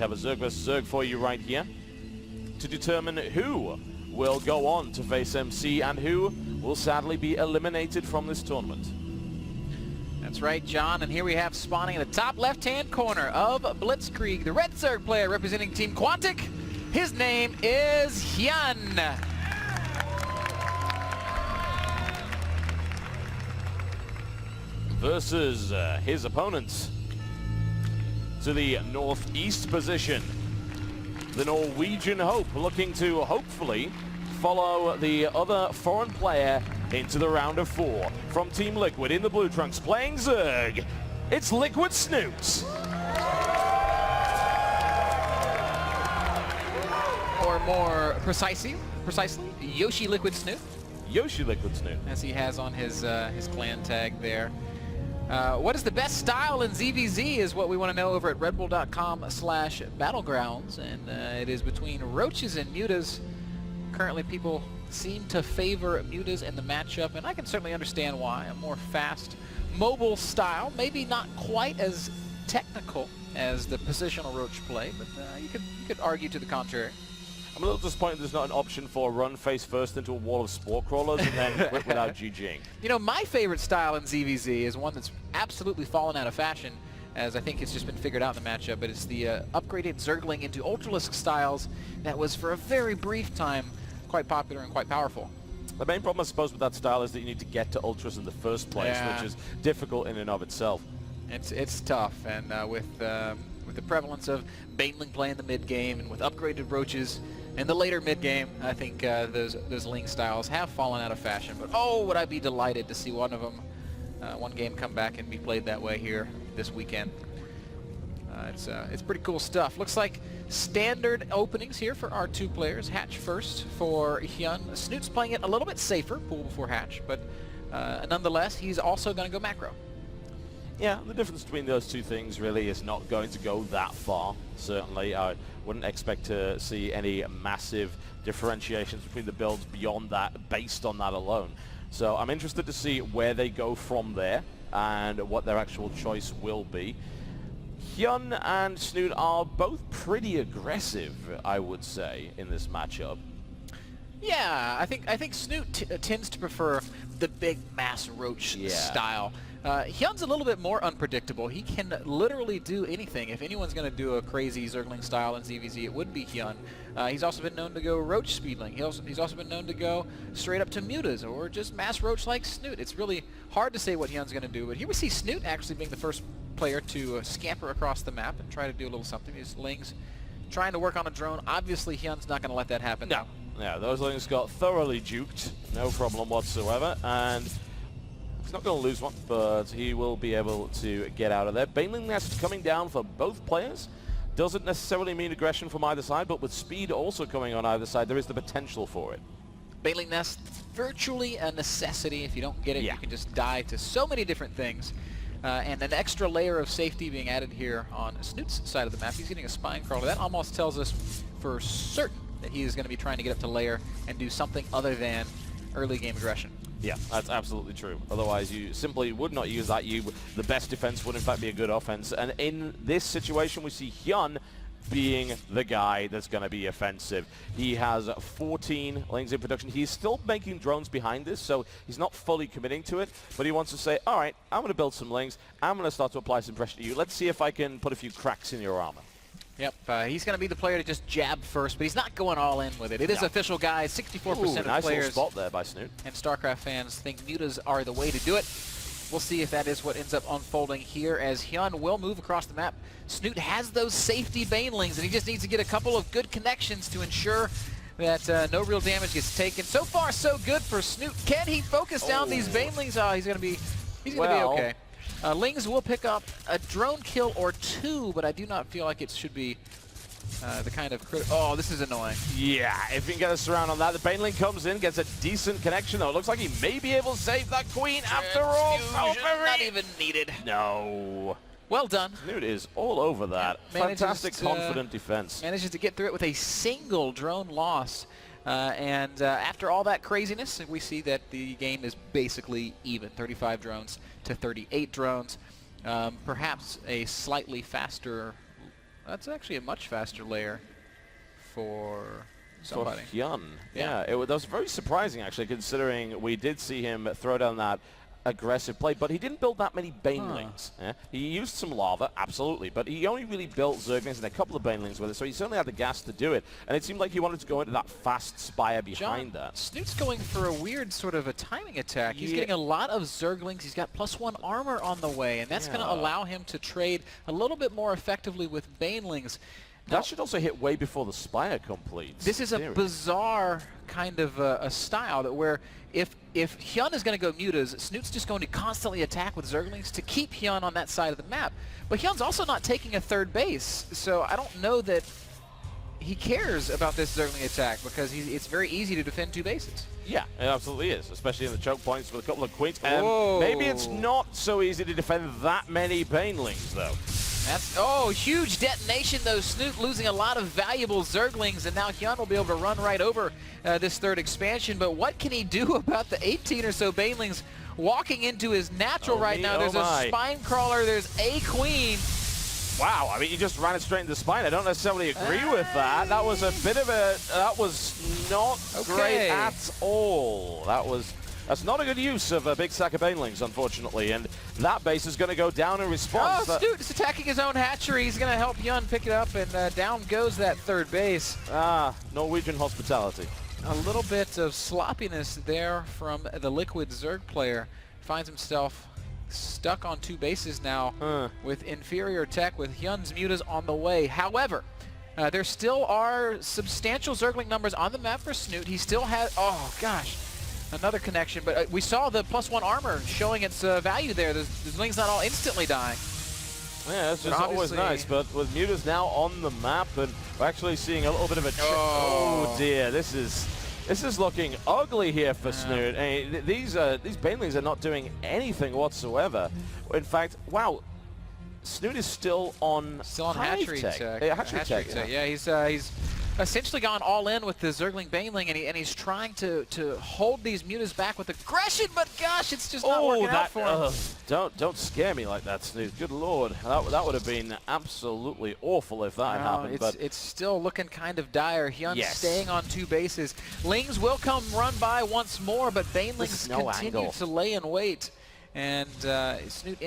have a Zerg vs. Zerg for you right here to determine who will go on to face MC and who will sadly be eliminated from this tournament. That's right, John, and here we have spawning in the top left-hand corner of Blitzkrieg, the red Zerg player representing Team Quantic. His name is Hyun. Versus his opponent to the northeast position, the Norwegian Hope, looking to hopefully follow the other foreign player into the round of 4. From Team Liquid in the blue trunks, playing Zerg, it's Liquid Snute. Or more precisely, Yoshi Liquid Snute. Yoshi Liquid Snute. As he has on his clan tag there. What is the best style in ZVZ is what we want to know over at redbull.com/battlegrounds, and it is between roaches and mutas. Currently people seem to favor mutas in the matchup, and I can certainly understand why. A more fast, mobile style, maybe not quite as technical as the positional roach play, but you could argue to the contrary. I'm a little disappointed there's not an option for run face first into a wall of spore crawlers and then quit without GGing. You know, my favorite style in ZVZ is one that's absolutely fallen out of fashion, as I think it's just been figured out in the matchup, but it's the upgraded Zergling into Ultralisk styles that was for a very brief time quite popular and quite powerful. The main problem, I suppose, with that style is that you need to get to Ultras in the first place, Yeah. which is difficult in and of itself. It's tough, and with the prevalence of Baneling play in the mid game and with upgraded roaches in the later mid game, I think those Ling styles have fallen out of fashion. But oh, would I be delighted to see one of them, one game come back and be played that way here this weekend. It's pretty cool stuff. Looks like standard openings here for our two players. Hatch first for Hyun. Snute's playing it a little bit safer, pool before Hatch, but nonetheless, he's also going to go macro. Yeah, the difference between those two things really is not going to go that far, certainly. I wouldn't expect to see any massive differentiations between the builds beyond that, based on that alone. So I'm interested to see where they go from there and what their actual choice will be. Hyun and Snute are both pretty aggressive, I would say, in this matchup. Yeah, I think Snute tends to prefer the big mass roach style. Hyun's a little bit more unpredictable. He can literally do anything. If anyone's going to do a crazy Zergling style in ZVZ, it would be Hyun. He's also been known to go roach speedling. He's also been known to go straight up to mutas or just mass roach like Snute. It's really hard to say what Hyun's going to do, but here we see Snute actually being the first player to scamper across the map and try to do a little something. These Lings trying to work on a drone. Obviously, Hyun's not going to let that happen. No. Yeah, those Lings got thoroughly juked, no problem whatsoever, and he's not going to lose one, but he will be able to get out of there. Baneling Nest coming down for both players. Doesn't necessarily mean aggression from either side, but with speed also coming on either side, there is the potential for it. Baneling Nest, virtually a necessity. If you don't get it, you can just die to so many different things. And an extra layer of safety being added here on Snute's side of the map. He's getting a spine crawler. That almost tells us for certain that he is going to be trying to get up to layer and do something other than early game aggression. Yeah, that's absolutely true. Otherwise, you simply would not use that. The best defense would, in fact, be a good offense. And in this situation, we see Hyun being the guy that's going to be offensive. He has 14 Lings in production. He's still making drones behind this, so he's not fully committing to it. But he wants to say, all right, I'm going to build some Lings. I'm going to start to apply some pressure to you. Let's see if I can put a few cracks in your armor. Yep, he's going to be the player to just jab first, but he's not going all in with it. It is official, guys. 64% of nice players little spot there by Snute. And StarCraft fans think mutas are the way to do it. We'll see if that is what ends up unfolding here as Hyun will move across the map. Snute has those safety Banelings, and he just needs to get a couple of good connections to ensure that no real damage gets taken. So far, so good for Snute. Can he focus down these Banelings? Oh, he's going to be okay. Lings will pick up a drone kill or two, but I do not feel like it should be the kind of oh, this is annoying. Yeah, if you can get a surround on that, the Baneling comes in, gets a decent connection, though. It looks like he may be able to save that Queen after all. Not even needed. No. Well done. Snute is all over that. Fantastic, confident defense. Manages to get through it with a single drone loss. And after all that craziness, we see that the game is basically even. 35 drones to 38 drones. Perhaps a slightly faster That's actually a much faster layer for somebody. For Hyun. Yeah, that was very surprising, actually, considering we did see him throw down that aggressive play, but he didn't build that many Banelings. He used some lava, absolutely, but he only really built Zerglings and a couple of Banelings with it, so he certainly had the gas to do it, and it seemed like he wanted to go into that fast Spire behind that. Snoot's going for a weird sort of a timing attack. He's getting a lot of Zerglings. He's got +1 armor on the way, and that's going to allow him to trade a little bit more effectively with Banelings. Now, that should also hit way before the Spire completes. This is a bizarre kind of a style that where if Hyun is going to go mutas, Snoot's just going to constantly attack with Zerglings to keep Hyun on that side of the map. But Hyun's also not taking a third base, so I don't know that he cares about this Zergling attack because it's very easy to defend 2 bases. Yeah, it absolutely is, especially in the choke points with a couple of queens. Maybe it's not so easy to defend that many Banelings, though. That's, huge detonation though. Snute losing a lot of valuable Zerglings, and now Hyun will be able to run right over this 3rd expansion. But what can he do about the 18 or so Banelings walking into his natural right now? There's a Spine Crawler, there's a Queen. Wow, I mean, you just ran it straight into the spine. I don't necessarily agree with that. That was a bit of that was not great at all. That's not a good use of a big stack of Banelings, unfortunately, and that base is going to go down in response. Snute is attacking his own hatchery. He's going to help Hyun pick it up, and down goes that 3rd base. Norwegian hospitality. A little bit of sloppiness there from the Liquid Zerg player. Finds himself stuck on 2 bases now with inferior tech, with Hyun's mutas on the way. However, there still are substantial Zergling numbers on the map for Snute. He still has, another connection, but we saw the +1 armor showing its value there. The Zergling's not all instantly dying. Yeah, that's just always nice, but with mutas now on the map, and we're actually seeing a little bit of a oh dear, this is looking ugly here for Snute. I mean, these Banelings are not doing anything whatsoever. In fact, wow, Snute is still on hatchery tech. Hatchery tech. Yeah, he's essentially gone all in with the Zergling Baneling, and he's trying to hold these mutas back with aggression, but gosh, it's just not working out for him. Don't scare me like that, Snute. Good lord, that would have been absolutely awful if that had happened. But it's still looking kind of dire. Hyun staying on 2 bases. Lings will come run by once more, but Banelings continue to lay in wait. And Snute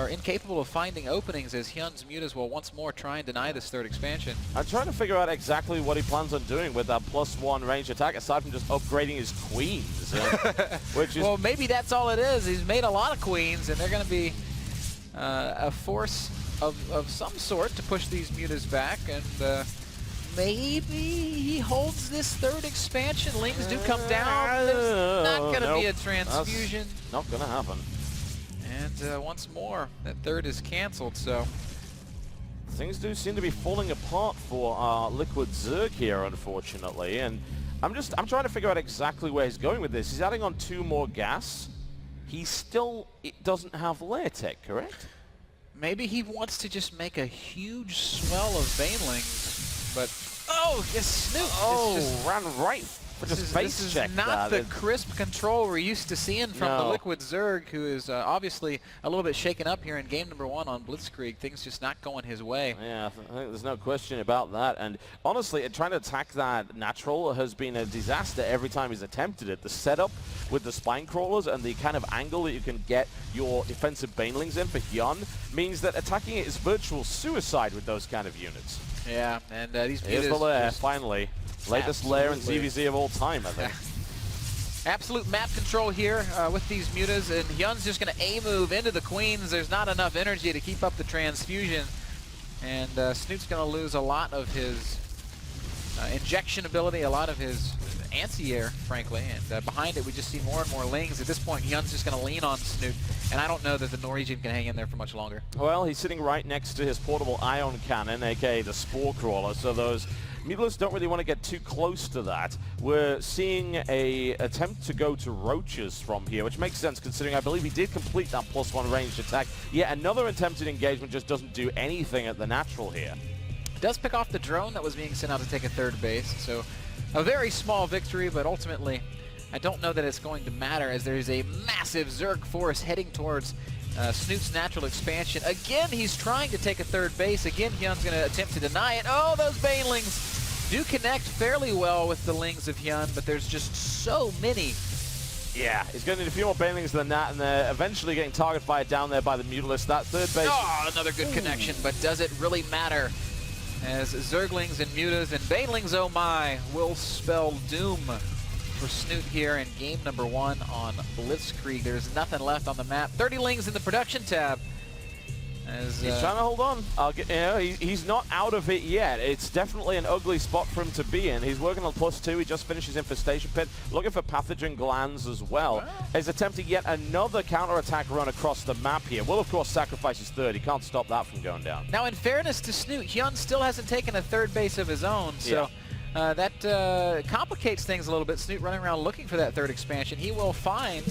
incapable of finding openings as Hyun's mutas will once more try and deny this 3rd expansion. I'm trying to figure out exactly what he plans on doing with that +1 range attack, aside from just upgrading his queens. Which is well, maybe that's all it is. He's made a lot of queens, and they're going to be a force of some sort to push these mutas back. And maybe he holds this 3rd expansion. Lings do come down. There's not going to be a transfusion. That's not going to happen. And once more, that 3rd is canceled, so things do seem to be falling apart for Liquid Zerg here, unfortunately. And I'm trying to figure out exactly where he's going with this. He's adding on 2 more gas. He still doesn't have layer tech, correct? Maybe he wants to just make a huge swell of Banelings, but Snute! Ran right. This is not the crisp control we're used to seeing from the Liquid Zerg, who is obviously a little bit shaken up here in game number 1 on Blitzkrieg. Things just not going his way. Yeah, I think there's no question about that. And honestly, trying to attack that natural has been a disaster every time he's attempted it. The setup with the Spine Crawlers and the kind of angle that you can get your defensive Banelings in for Hyun means that attacking it is virtual suicide with those kind of units. Yeah, and these mutas... Here's the lair, finally. Latest lair in CVZ of all time, I think. Absolute map control here with these mutas, and Hyun's just going to A-move into the queens. There's not enough energy to keep up the transfusion, and Snoot's going to lose a lot of his injection ability, a lot of his anti-air, frankly, and behind it we just see more and more Lings. At this point, Hyun's just going to lean on Snute, and I don't know that the Norwegian can hang in there for much longer. Well, he's sitting right next to his portable ion cannon, aka the Spore Crawler, so those Mutalists don't really want to get too close to that. We're seeing a attempt to go to Roaches from here, which makes sense considering I believe he did complete that +1 ranged attack. Yet another attempted engagement just doesn't do anything at the natural here. Does pick off the drone that was being sent out to take a 3rd base, so a very small victory, but ultimately I don't know that it's going to matter as there's a massive Zerg force heading towards Snoot's natural expansion. Again, he's trying to take a third base. Again, Hyun's going to attempt to deny it. Oh, those banelings do connect fairly well with the lings of Hyun, but there's just so many. Yeah, he's going to need a few more banelings than that, and they're eventually getting target fired down there by the Mutalisk. That third base. Oh, another good connection, but does it really matter? As Zerglings and Mutas and banelings, oh my, will spell doom for Snute here in game number 1 on Blitzkrieg. There's nothing left on the map. 30 lings in the production tab. As, he's trying to hold on. He's not out of it yet. It's definitely an ugly spot for him to be in. He's working on +2. He just finished his infestation pit, looking for pathogen glands as well. Wow. He's attempting yet another counterattack run across the map here. Will, of course, sacrifice his third. He can't stop that from going down. Now, in fairness to Snute, Hyun still hasn't taken a third base of his own, so that complicates things a little bit. Snute running around looking for that third expansion. He will find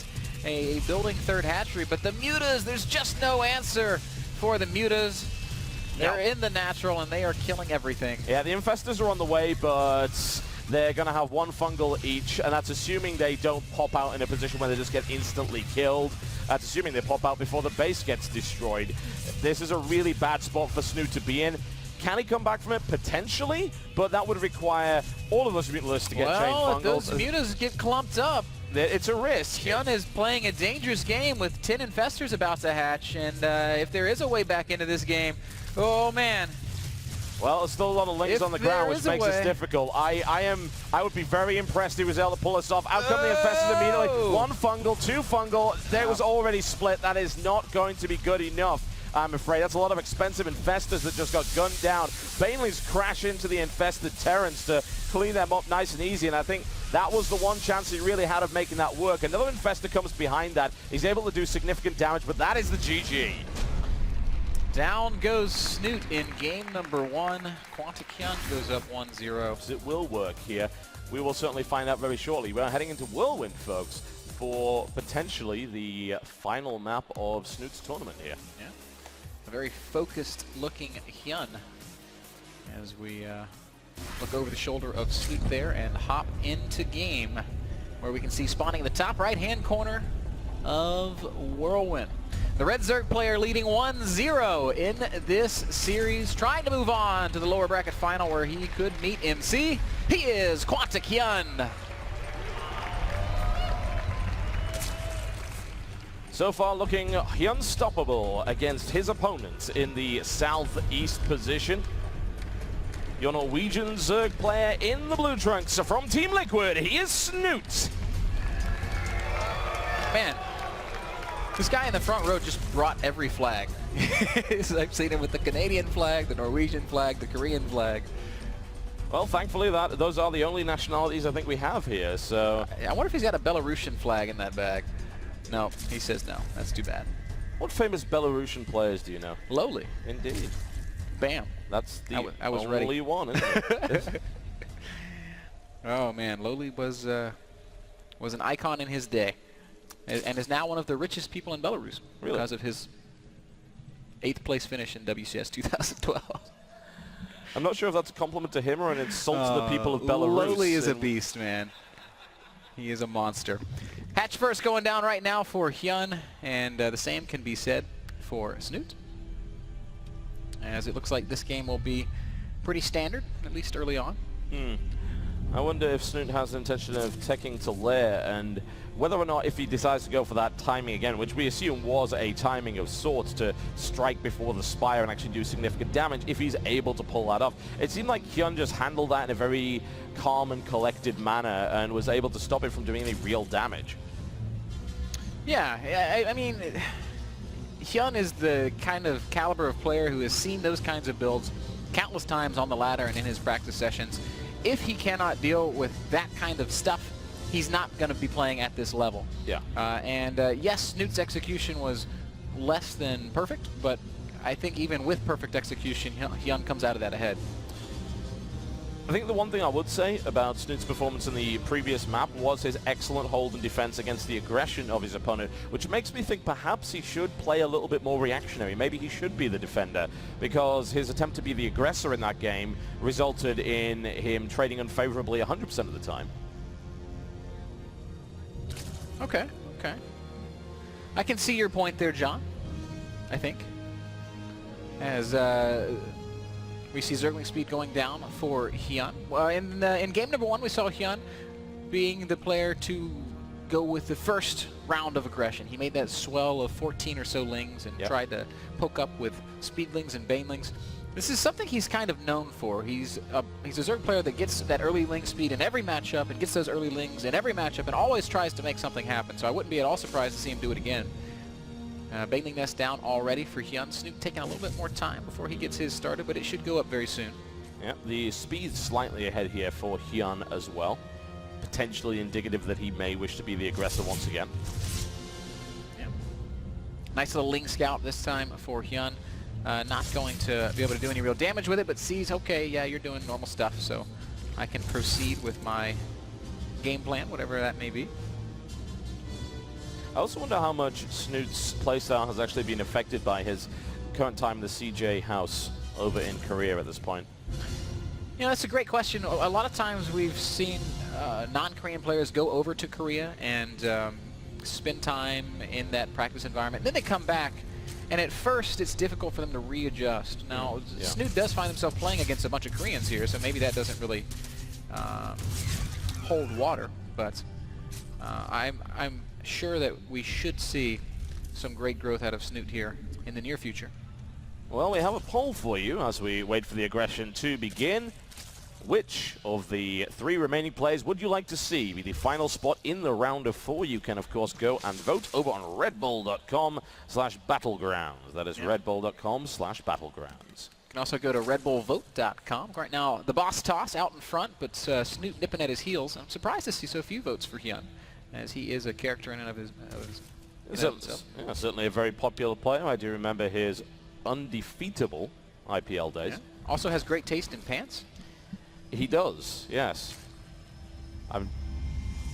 a building third hatchery, but the Mutas, there's just no answer for the Mutas. They're in the natural and they are killing everything. Yeah, the Infestors are on the way, but they're going to have one fungal each, and that's assuming they don't pop out in a position where they just get instantly killed. That's assuming they pop out before the base gets destroyed. This is a really bad spot for Snute to be in. Can he come back from it? Potentially, but that would require all of those Mutalisks to get chain fungals. If those Mutas get clumped up, it's a risk. Hyun is playing a dangerous game with 10 Infestors about to hatch, and if there is a way back into this game, oh man. Well, there's still a lot of lings on the ground, which makes this difficult. I would be very impressed if he was able to pull this off. Out come the Infestors immediately. One fungal, two fungal. There was already split. That is not going to be good enough, I'm afraid. That's a lot of expensive Infestors that just got gunned down. Banelings crash into the infested Terrans to clean them up nice and easy, and I think that was the one chance he really had of making that work. Another Infestor comes behind that. He's able to do significant damage, but that is the GG. Down goes Snute in game number 1. Quantic Hyun goes up 1-0. It will work here. We will certainly find out very shortly. We're heading into Whirlwind, folks, for potentially the final map of Snute's tournament here. Yeah. A very focused looking Hyun as we look over the shoulder of Snute there and hop into game, where we can see spawning in the top right-hand corner of Whirlwind. The Red Zerg player leading 1-0 in this series, trying to move on to the lower bracket final where he could meet MC. He is Quantic Hyun. So far looking unstoppable against his opponents in the southeast position. Your Norwegian Zerg player in the blue trunks from Team Liquid, he is Snute. Man, this guy in the front row just brought every flag. I've seen him with the Canadian flag, the Norwegian flag, the Korean flag. Well, thankfully those are the only nationalities I think we have here, so... I wonder if he's got a Belarusian flag in that bag. No, he says no. That's too bad. What famous Belarusian players do you know? Lowly. Indeed. Bam. That's the I was only ready. one, isn't it? Oh man, Lowly was an icon in his day, and is now one of the richest people in Belarus because of his 8th place finish in WCS 2012. I'm not sure if that's a compliment to him or an insult to the people of Belarus. Lowly is a beast, man. He is a monster. Hatch first going down right now for Hyun, and the same can be said for Snute, as it looks like this game will be pretty standard, at least early on. I wonder if Snute has an intention of taking to lair, and whether or not if he decides to go for that timing again, which we assume was a timing of sorts to strike before the Spire and actually do significant damage, if he's able to pull that off. It seemed like Hyun just handled that in a very calm and collected manner and was able to stop it from doing any real damage. Yeah, I mean, Hyun is the kind of caliber of player who has seen those kinds of builds countless times on the ladder and in his practice sessions. If he cannot deal with that kind of stuff, he's not going to be playing at this level. Yeah. Yes, Snute's execution was less than perfect, but I think even with perfect execution, Hyun comes out of that ahead. I think the one thing I would say about Snute's performance in the previous map was his excellent hold and defense against the aggression of his opponent, which makes me think perhaps he should play a little bit more reactionary. Maybe he should be the defender, because his attempt to be the aggressor in that game resulted in him trading unfavorably 100% of the time. Okay. I can see your point there, John. I think. As we see Zergling speed going down for Hyun. Well, in game number 1, we saw Hyun being the player to go with the first round of aggression. He made that swell of 14 or so lings and tried to poke up with speedlings and banelings. This is something he's kind of known for. He's a Zerg player that gets that early ling speed in every matchup and gets those early lings in every matchup and always tries to make something happen. So I wouldn't be at all surprised to see him do it again. Baneling Nest down already for Hyun. Snute taking a little bit more time before he gets his started, but it should go up very soon. Yeah, the speed's slightly ahead here for Hyun as well. Potentially indicative that he may wish to be the aggressor once again. Yeah. Nice little Ling Scout this time for Hyun. Not going to be able to do any real damage with it, but sees, okay, yeah, you're doing normal stuff, so I can proceed with my game plan, whatever that may be. I also wonder how much Snute's playstyle has actually been affected by his current time in the CJ house over in Korea at this point. You know, that's a great question. A lot of times we've seen non-Korean players go over to Korea and spend time in that practice environment. Then they come back, and at first it's difficult for them to readjust. Now, Snute does find himself playing against a bunch of Koreans here, so maybe that doesn't really hold water. But I'm sure that we should see some great growth out of Snute here in the near future. Well, we have a poll for you as we wait for the aggression to begin. Which of the 3 remaining players would you like to see be the final spot in the round of 4? You can, of course, go and vote over on redbull.com/battlegrounds. That is redbull.com/battlegrounds. You can also go to redbullvote.com. Right now, the boss toss out in front, but Snute nipping at his heels. I'm surprised to see so few votes for Hyun, as he is a character in and of his himself. Yeah, certainly a very popular player. I do remember his undefeatable IPL days. Yeah. Also has great taste in pants. He does, yes.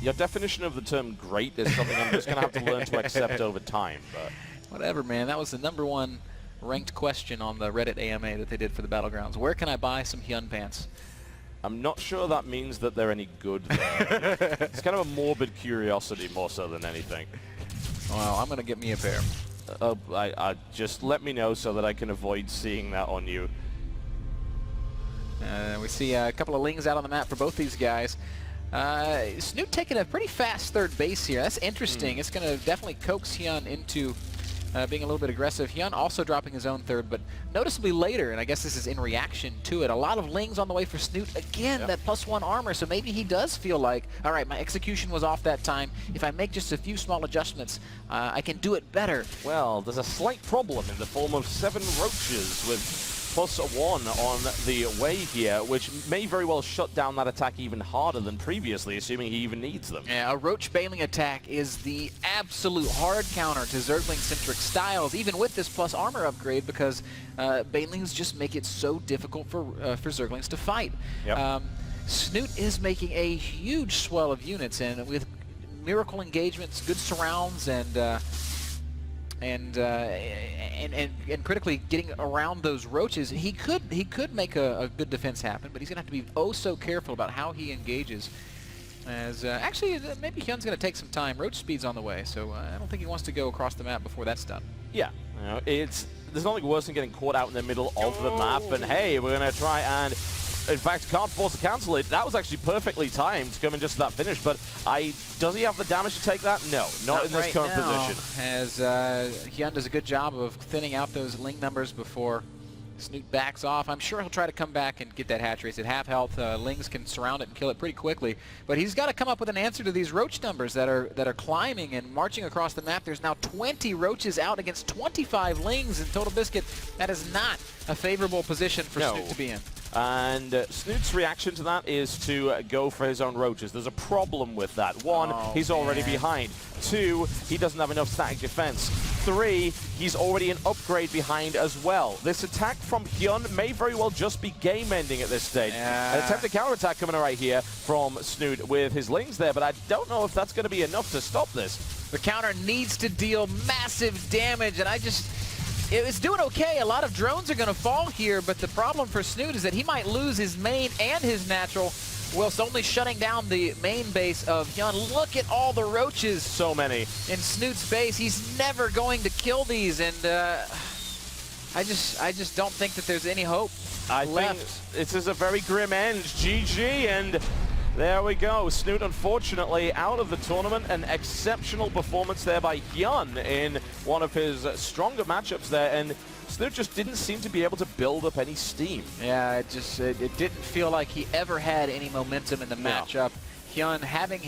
Your definition of the term great is something I'm just going to have to learn to accept over time. But whatever, man. That was the #1 ranked question on the Reddit AMA that they did for the Battlegrounds. Where can I buy some Hyun pants? I'm not sure that means that they're any good, though. It's kind of a morbid curiosity more so than anything. Well, I'm going to get me a pair. Just let me know so that I can avoid seeing that on you. We see a couple of lings out on the map for both these guys. Snute taking a pretty fast third base here. That's interesting. It's going to definitely coax Hyun into being a little bit aggressive. Hyun also dropping his own third, but noticeably later, and I guess this is in reaction to it, a lot of lings on the way for Snute. Again, that +1 armor, so maybe he does feel like, all right, my execution was off that time. If I make just a few small adjustments, I can do it better. Well, there's a slight problem in the form of 7 roaches with +1 on the way here, which may very well shut down that attack even harder than previously, assuming he even needs them. Yeah, a roach baneling attack is the absolute hard counter to Zergling-centric styles, even with this plus armor upgrade, because banelings just make it so difficult for Zerglings to fight. Yep. Snute is making a huge swell of units, and with miracle engagements, good surrounds, and critically getting around those roaches, he could make a good defense happen, but he's gonna have to be oh so careful about how he engages. As actually, maybe Hyun's gonna take some time. Roach speed's on the way, so I don't think he wants to go across the map before that's done. Yeah, you know, there's nothing worse than getting caught out in the middle of the map, and hey, we're gonna try and, in fact, can't force to cancel it. That was actually perfectly timed coming just to that finish, but does he have the damage to take that? No, not in this current position. As Hyun does a good job of thinning out those link numbers before Snute backs off. I'm sure he'll try to come back and get that hatch race at half health. Lings can surround it and kill it pretty quickly, but he's got to come up with an answer to these roach numbers that are climbing and marching across the map. There's now 20 roaches out against 25 lings in Total Biscuit. That is not a favorable position for Snute to be in. And Snute's reaction to that is to go for his own roaches. There's a problem with that. 1, he's already behind. 2, he doesn't have enough static defense. 3, he's already an upgrade behind as well. This attack from Hyun may very well just be game-ending at this stage. An attempted counterattack coming right here from Snute with his lings there, but I don't know if that's going to be enough to stop this. The counter needs to deal massive damage, and it's doing okay. A lot of drones are going to fall here, but the problem for Snute is that he might lose his main and his natural whilst only shutting down the main base of Hyun. Look at all the roaches. So many. In Snute's base. He's never going to kill these, and I just don't think that there's any hope left. Think this is a very grim end. GG, and there we go. Snute, unfortunately, out of the tournament. An exceptional performance there by Hyun in one of his stronger matchups there, and Snute just didn't seem to be able to build up any steam. Yeah, it didn't feel like he ever had any momentum in the matchup. Hyun having his